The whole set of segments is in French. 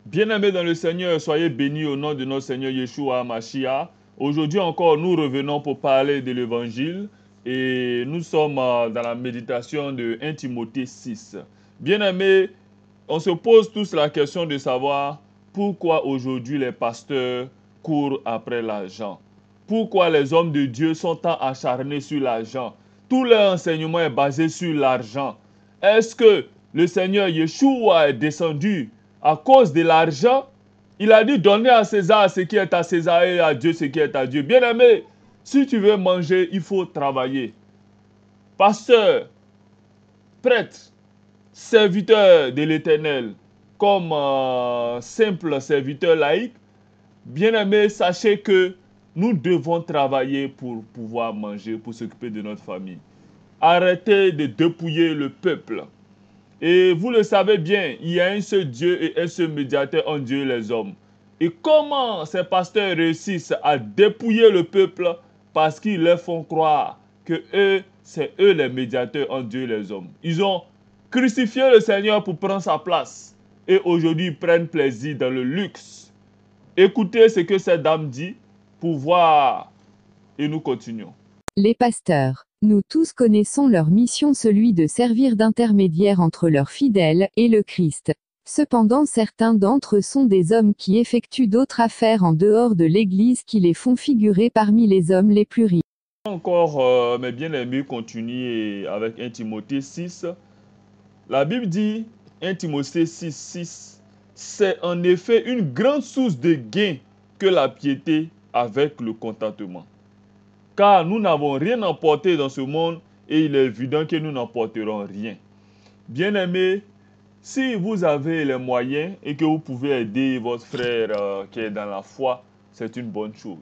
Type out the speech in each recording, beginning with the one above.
Bien-aimés dans le Seigneur, soyez bénis au nom de notre Seigneur Yeshua HaMashiach. Aujourd'hui encore, nous revenons pour parler de l'Évangile et nous sommes dans la méditation de 1 Timothée 6. Bien-aimés, on se pose tous la question de savoir pourquoi aujourd'hui les pasteurs courent après l'argent. Pourquoi les hommes de Dieu sont tant acharnés sur l'argent. Tout leur enseignement est basé sur l'argent. Est-ce que le Seigneur Yeshua est descendu à cause de l'argent? Il a dit donnez à César ce qui est à César et à Dieu ce qui est à Dieu. Bien-aimé, si tu veux manger, il faut travailler. Pasteur, prêtre, serviteur de l'Éternel, comme simple serviteur laïque, bien-aimé, sachez que nous devons travailler pour pouvoir manger, pour s'occuper de notre famille. Arrêtez de dépouiller le peuple. Et vous le savez bien, il y a un seul Dieu et un seul médiateur entre Dieu et les hommes. Et comment ces pasteurs réussissent à dépouiller le peuple? Parce qu'ils leur font croire que c'est eux les médiateurs entre Dieu et les hommes. Ils ont crucifié le Seigneur pour prendre sa place. Et aujourd'hui, ils prennent plaisir dans le luxe. Écoutez ce que cette dame dit pour voir. Et nous continuons. Les pasteurs. Nous tous connaissons leur mission, celui de servir d'intermédiaire entre leurs fidèles et le Christ. Cependant, certains d'entre eux sont des hommes qui effectuent d'autres affaires en dehors de l'Église qui les font figurer parmi les hommes les plus riches. Encore, mes bien-aimés, continuer avec 1 Timothée 6. La Bible dit, 1 Timothée 6, 6, c'est en effet une grande source de gain que la piété avec le contentement. Car nous n'avons rien emporté dans ce monde et il est évident que nous n'emporterons rien. Bien-aimés, si vous avez les moyens et que vous pouvez aider votre frère qui est dans la foi, c'est une bonne chose.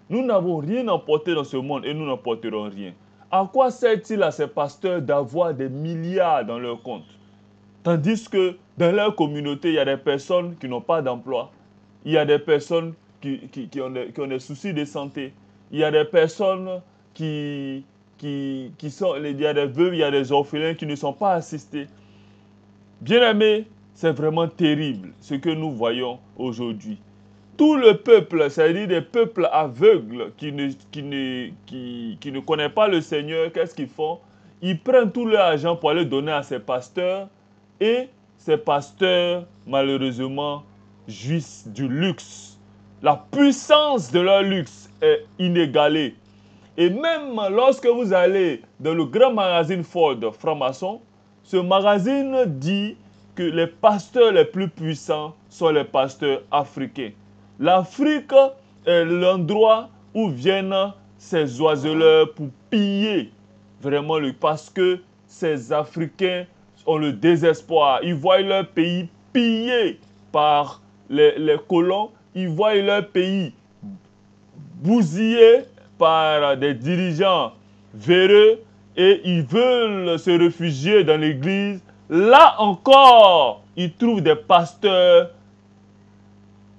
Nous n'avons rien emporté dans ce monde et nous n'emporterons rien. À quoi sert-il à ces pasteurs d'avoir des milliards dans leur compte? Tandis que dans leur communauté, il y a des personnes qui n'ont pas d'emploi. Il y a des personnes qui ont des soucis de santé. Il y a des personnes il y a des veuves, il y a des orphelins qui ne sont pas assistés. Bien-aimés, c'est vraiment terrible ce que nous voyons aujourd'hui. Tout le peuple, c'est-à-dire des peuples aveugles qui ne connaissent pas le Seigneur, qu'est-ce qu'ils font? Ils prennent tout leur argent pour aller donner à ces pasteurs et ces pasteurs, malheureusement, jouissent du luxe. La puissance de leur luxe est inégalée. Et même lorsque vous allez dans le grand magazine Ford franc-maçon, ce magazine dit que les pasteurs les plus puissants sont les pasteurs africains. L'Afrique est l'endroit où viennent ces oiseleurs pour piller vraiment parce que ces Africains ont le désespoir. Ils voient leur pays pillé par les colons. Ils voient leur pays bousillé par des dirigeants véreux et ils veulent se réfugier dans l'église. Là encore, ils trouvent des pasteurs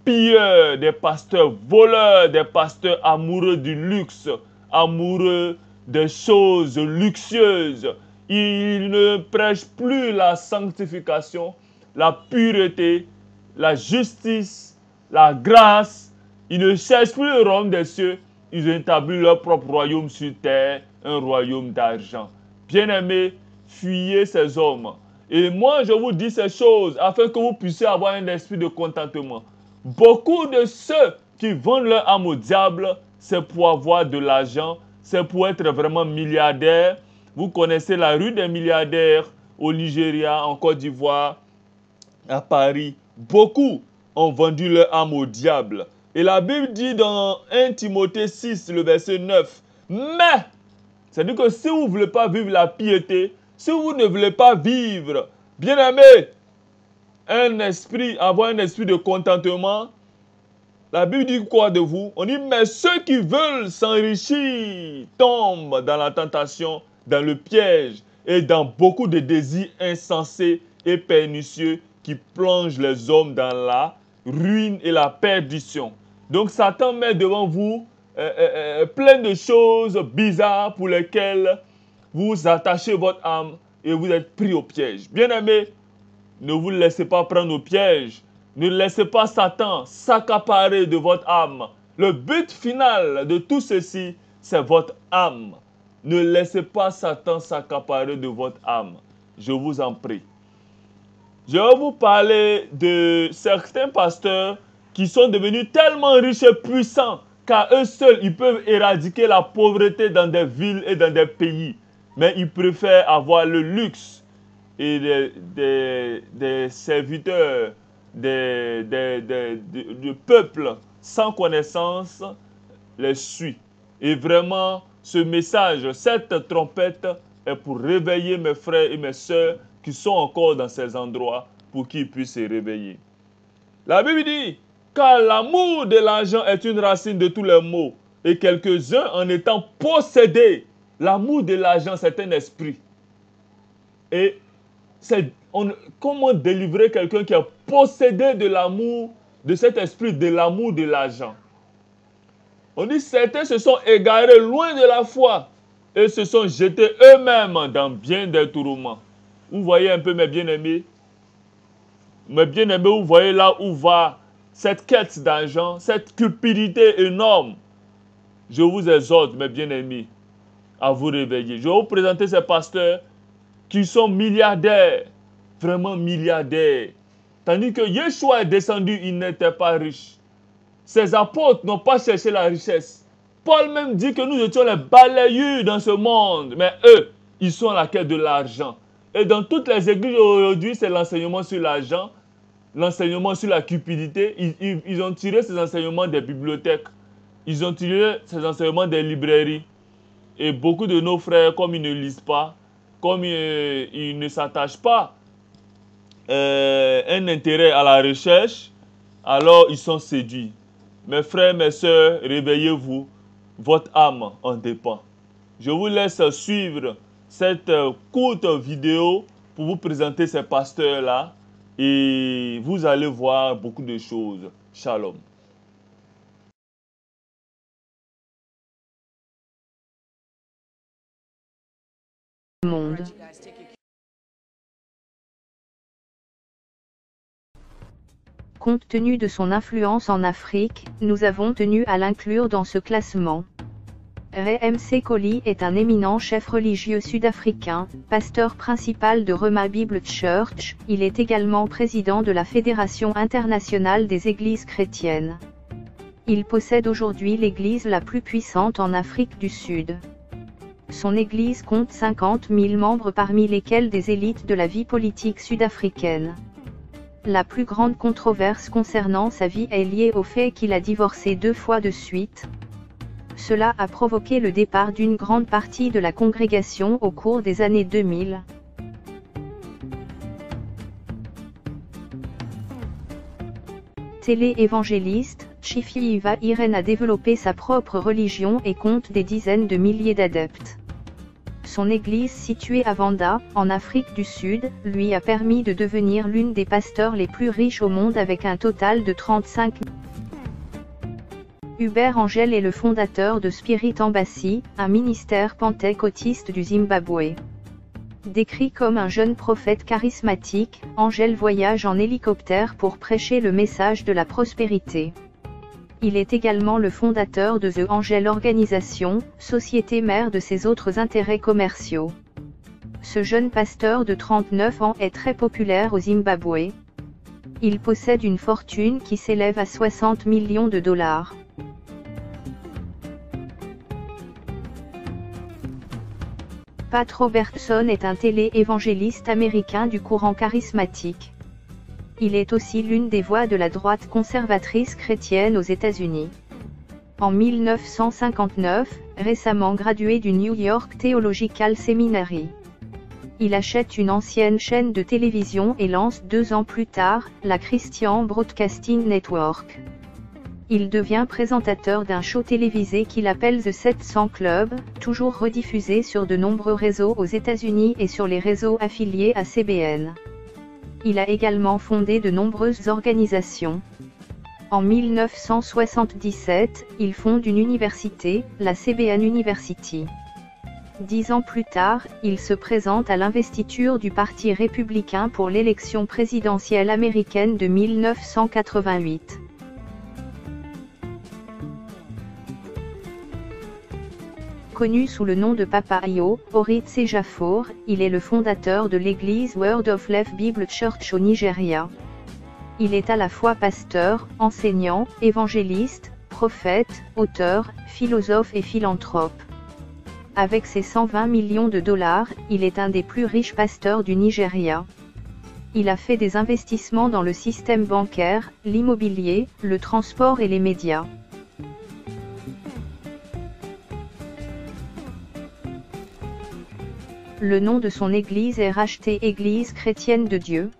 pilleurs, des pasteurs voleurs, des pasteurs amoureux du luxe, amoureux des choses luxueuses. Ils ne prêchent plus la sanctification, la pureté, la justice, la grâce. Ils ne cherchent plus le royaume des cieux. Ils ont établi leur propre royaume sur terre, un royaume d'argent. Bien-aimés, fuyez ces hommes. Et moi, je vous dis ces choses afin que vous puissiez avoir un esprit de contentement. Beaucoup de ceux qui vendent leur âme au diable, c'est pour avoir de l'argent, c'est pour être vraiment milliardaire. Vous connaissez la rue des milliardaires au Nigeria, en Côte d'Ivoire, à Paris. Beaucoup ont vendu leur âme au diable. Et la Bible dit dans 1 Timothée 6, le verset 9, mais, c'est-à-dire que si vous ne voulez pas vivre la piété, si vous ne voulez pas vivre, bien-aimé, avoir un esprit de contentement, la Bible dit quoi de vous? On dit, mais ceux qui veulent s'enrichir tombent dans la tentation, dans le piège et dans beaucoup de désirs insensés et pernicieux qui plongent les hommes dans la ruine et la perdition. Donc Satan met devant vous plein de choses bizarres pour lesquelles vous attachez votre âme et vous êtes pris au piège. Bien-aimés, ne vous laissez pas prendre au piège. Ne laissez pas Satan s'accaparer de votre âme. Le but final de tout ceci, c'est votre âme. Ne laissez pas Satan s'accaparer de votre âme. Je vous en prie. Je vais vous parler de certains pasteurs qui sont devenus tellement riches et puissants qu'à eux seuls, ils peuvent éradiquer la pauvreté dans des villes et dans des pays. Mais ils préfèrent avoir le luxe et des serviteurs, du peuple sans connaissance les suit. Et vraiment, ce message, cette trompette est pour réveiller mes frères et mes sœurs qui sont encore dans ces endroits pour qu'ils puissent se réveiller. La Bible dit, car l'amour de l'argent est une racine de tous les maux, et quelques-uns en étant possédés, l'amour de l'argent c'est un esprit. Et comment délivrer quelqu'un qui est possédé de l'amour, de cet esprit, de l'amour de l'argent? On dit certains se sont égarés loin de la foi et se sont jetés eux-mêmes dans bien des tourments. Vous voyez un peu mes bien-aimés? Mes bien-aimés, vous voyez là où va cette quête d'argent, cette cupidité énorme. Je vous exhorte, mes bien-aimés, à vous réveiller. Je vais vous présenter ces pasteurs qui sont milliardaires, vraiment milliardaires. Tandis que Yeshua est descendu, il n'était pas riche. Ses apôtres n'ont pas cherché la richesse. Paul même dit que nous étions les balayures dans ce monde. Mais eux, ils sont à la quête de l'argent. Et dans toutes les églises aujourd'hui, c'est l'enseignement sur l'argent, l'enseignement sur la cupidité. Ils ont tiré ces enseignements des bibliothèques. Ils ont tiré ces enseignements des librairies. Et beaucoup de nos frères, comme ils ne lisent pas, comme ils ne s'attachent pas un intérêt à la recherche, alors ils sont séduits. Mes frères, mes sœurs, réveillez-vous. Votre âme en dépend. Je vous laisse suivre cette courte vidéo pour vous présenter ces pasteurs-là. Et vous allez voir beaucoup de choses. Shalom. Monde. Compte tenu de son influence en Afrique, nous avons tenu à l'inclure dans ce classement. Ray Msekoli est un éminent chef religieux sud-africain, pasteur principal de Rhema Bible Church. Il est également président de la Fédération internationale des églises chrétiennes. Il possède aujourd'hui l'église la plus puissante en Afrique du Sud. Son église compte 50 000 membres, parmi lesquels des élites de la vie politique sud-africaine. La plus grande controverse concernant sa vie est liée au fait qu'il a divorcé 2 fois de suite. Cela a provoqué le départ d'une grande partie de la congrégation au cours des années 2000. Télé-évangéliste, Chifiva Irene a développé sa propre religion et compte des dizaines de milliers d'adeptes. Son église située à Vanda, en Afrique du Sud, lui a permis de devenir l'une des pasteurs les plus riches au monde avec un total de 35 000. Hubert Angel est le fondateur de Spirit Embassy, un ministère pentecôtiste du Zimbabwe. Décrit comme un jeune prophète charismatique, Angel voyage en hélicoptère pour prêcher le message de la prospérité. Il est également le fondateur de The Angel Organisation, société mère de ses autres intérêts commerciaux. Ce jeune pasteur de 39 ans est très populaire au Zimbabwe. Il possède une fortune qui s'élève à 60 millions de dollars. Pat Robertson est un télé-évangéliste américain du courant charismatique. Il est aussi l'une des voix de la droite conservatrice chrétienne aux États-Unis. En 1959, récemment gradué du New York Theological Seminary. Il achète une ancienne chaîne de télévision et lance 2 ans plus tard, la Christian Broadcasting Network. Il devient présentateur d'un show télévisé qu'il appelle The 700 Club, toujours rediffusé sur de nombreux réseaux aux États-Unis et sur les réseaux affiliés à CBN. Il a également fondé de nombreuses organisations. En 1977, il fonde une université, la CBN University. 10 ans plus tard, il se présente à l'investiture du Parti républicain pour l'élection présidentielle américaine de 1988. Connu sous le nom de Papa Ayo, Orit Sejafor, il est le fondateur de l'église Word of Life Bible Church au Nigeria. Il est à la fois pasteur, enseignant, évangéliste, prophète, auteur, philosophe et philanthrope. Avec ses 120 millions de dollars, il est un des plus riches pasteurs du Nigeria. Il a fait des investissements dans le système bancaire, l'immobilier, le transport et les médias. Le nom de son église est racheté Église chrétienne de Dieu.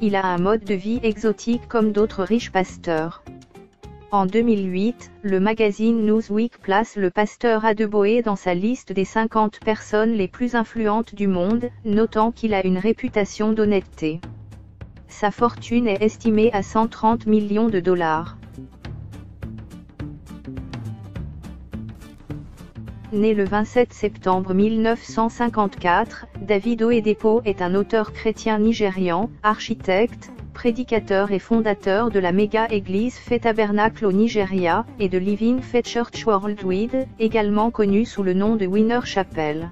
Il a un mode de vie exotique comme d'autres riches pasteurs. En 2008, le magazine Newsweek place le pasteur Adeboye dans sa liste des 50 personnes les plus influentes du monde, notant qu'il a une réputation d'honnêteté. Sa fortune est estimée à 130 millions de dollars. Né le 27 septembre 1954, David Oyedepo est un auteur chrétien nigérian, architecte, prédicateur et fondateur de la méga-église Faith Tabernacle au Nigeria, et de Living Faith Church Worldwide, également connu sous le nom de Winner Chapel.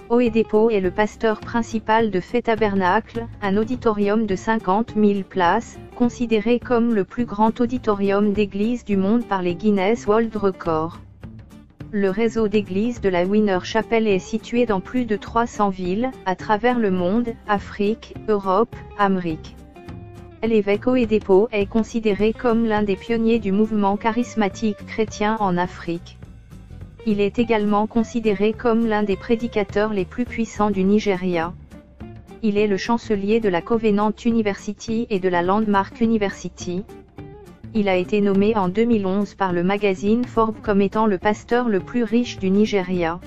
Oyedepo est le pasteur principal de Faith Tabernacle, un auditorium de 50 000 places, considéré comme le plus grand auditorium d'église du monde par les Guinness World Records. Le réseau d'églises de la Winner Chapel est situé dans plus de 300 villes, à travers le monde, Afrique, Europe, Amérique. L'évêque Oyedepo est considéré comme l'un des pionniers du mouvement charismatique chrétien en Afrique. Il est également considéré comme l'un des prédicateurs les plus puissants du Nigeria. Il est le chancelier de la Covenant University et de la Landmark University. Il a été nommé en 2011 par le magazine Forbes comme étant le pasteur le plus riche du Nigeria.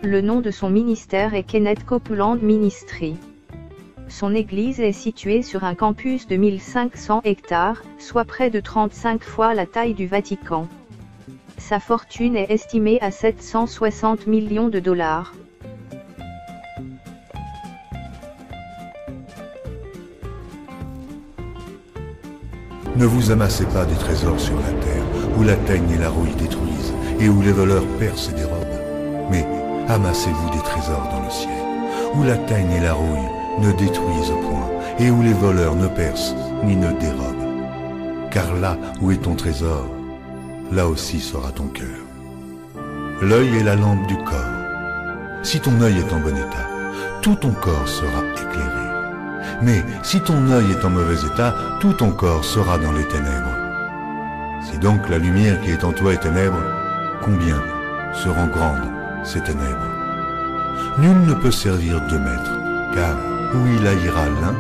Le nom de son ministère est Kenneth Copeland Ministry. Son église est située sur un campus de 1500 hectares, soit près de 35 fois la taille du Vatican. Sa fortune est estimée à 760 millions de dollars. Ne vous amassez pas des trésors sur la terre, où la teigne et la rouille détruisent, et où les voleurs percent et dérobent. Mais amassez-vous des trésors dans le ciel, où la teigne et la rouille ne détruisent point, et où les voleurs ne percent ni ne dérobent. Car là où est ton trésor, là aussi sera ton cœur. L'œil est la lampe du corps. Si ton œil est en bon état, tout ton corps sera éclairé. Mais si ton œil est en mauvais état, tout ton corps sera dans les ténèbres. Si donc la lumière qui est en toi est ténèbre, combien seront grandes ces ténèbres? Nul ne peut servir deux maîtres, car ou il haïra l'un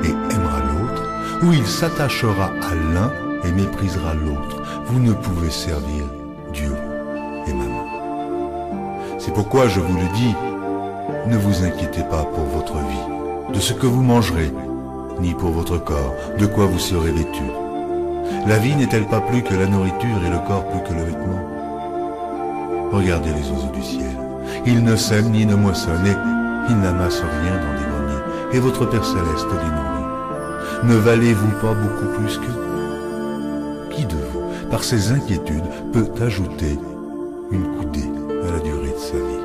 et aimera l'autre, ou il s'attachera à l'un et méprisera l'autre. Vous ne pouvez servir Dieu et Mammon. C'est pourquoi je vous le dis, ne vous inquiétez pas pour votre vie, de ce que vous mangerez, ni pour votre corps, de quoi vous serez vêtus. La vie n'est-elle pas plus que la nourriture et le corps plus que le vêtement? Regardez les oiseaux du ciel. Ils ne sèment ni ne moissonnent, et ils n'amassent rien dans des greniers, et votre Père Céleste les nourrit. Ne valez-vous pas beaucoup plus qu'eux? Qui de vous, par ses inquiétudes, peut ajouter une coudée à la durée de sa vie?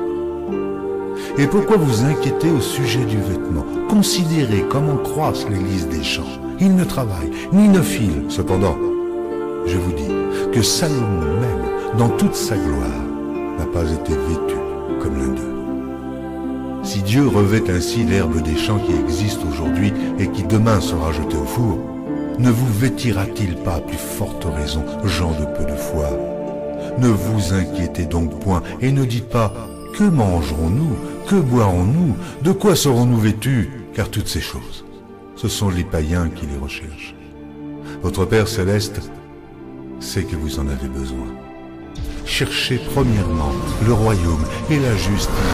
Et pourquoi vous inquiétez au sujet du vêtement? Considérez comment croissent les lys des champs. Ils ne travaillent, ni ne filent. Cependant, je vous dis que Salomon même, dans toute sa gloire, n'a pas été vêtu comme l'un d'eux. Si Dieu revêt ainsi l'herbe des champs qui existe aujourd'hui et qui demain sera jetée au four, ne vous vêtira-t-il pas à plus forte raison, gens de peu de foi? Ne vous inquiétez donc point et ne dites pas « Que mangerons-nous? Que boirons-nous? De quoi serons-nous vêtus ?» Car toutes ces choses, ce sont les païens qui les recherchent. Votre Père Céleste sait que vous en avez besoin. Cherchez premièrement le royaume et la justice.